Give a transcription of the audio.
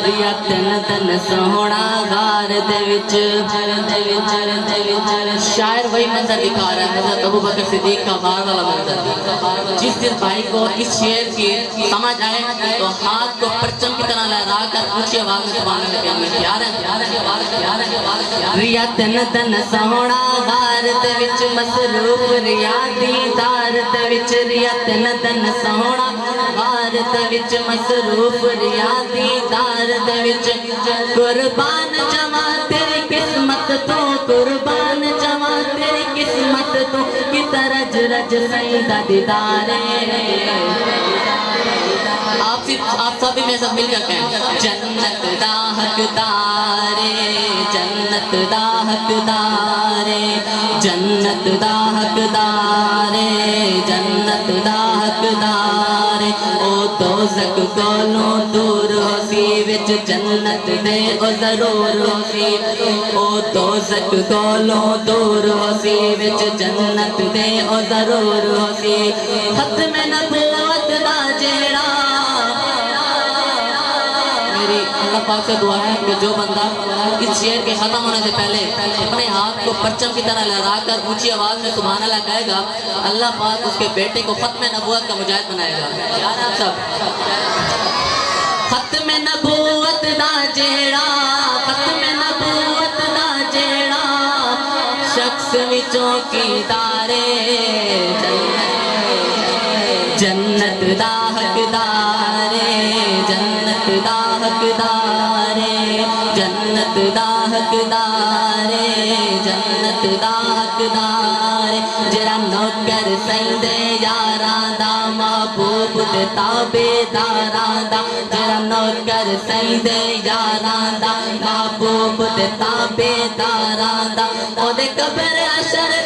ریا تن تن سونا غار دے وچ شاعر وہی منظر دکھا رہا ہے حضرت ابو بکر صدیق کا غار والا منظر جس دن بھائی کو اس شعر کی سمجھ آئے تو ہاتھ کو پرچم کی طرح لہرا کر اونچی آواز میں سبحان اللہ کہنے لگے ریا تن تن سونا غار دے وچ مصروف ریا دیدار دے وچ ریا تن تن سونا غار دے وچ مصروف ریا دیدار دے وچ قربان جمع تیری قسمت تو قربان جمع تیری قسمت تو کتا رج رج سیدہ دیدارے آپ سب بھی میں سب مل کر کہیں جنت دا حقدارے جنت دا حقدارے جنت دا حقدارے جنت دا حقدارے او دوزک کولوں دور ہو سی وچ جنت دے او ضرور ہو سی او دوزک کولوں دور ہو سی وچ جنت دے او ضرور ہو سی ختم نبوت دا جیڑا اللہ پاک سے دعا ہے کہ جو بندہ اس شعر کے ختم ہونے سے پہلے اپنے ہاتھ کو پرچم کی طرح لہرا کر اونچی آواز میں سبحان اللہ کہے گا اللہ پاک اس کے بیٹے کو ختم نبوت کا مجاہد بنائے گا یاد ہے آپ سب ختم نبوت دا جیڑا ختم نبوت دا جیڑا شخص وچوں کی دارے جنت دا حقدارے جنت دا حقدارے جنت دا حقدارے جنت دا حقدارے جرا نوکر سیندے یاراں دا محبوب دے تابعداراں دا جرا نوکر سیندے یاراں دا محبوب دے تابعداراں دا او دے قبر حشر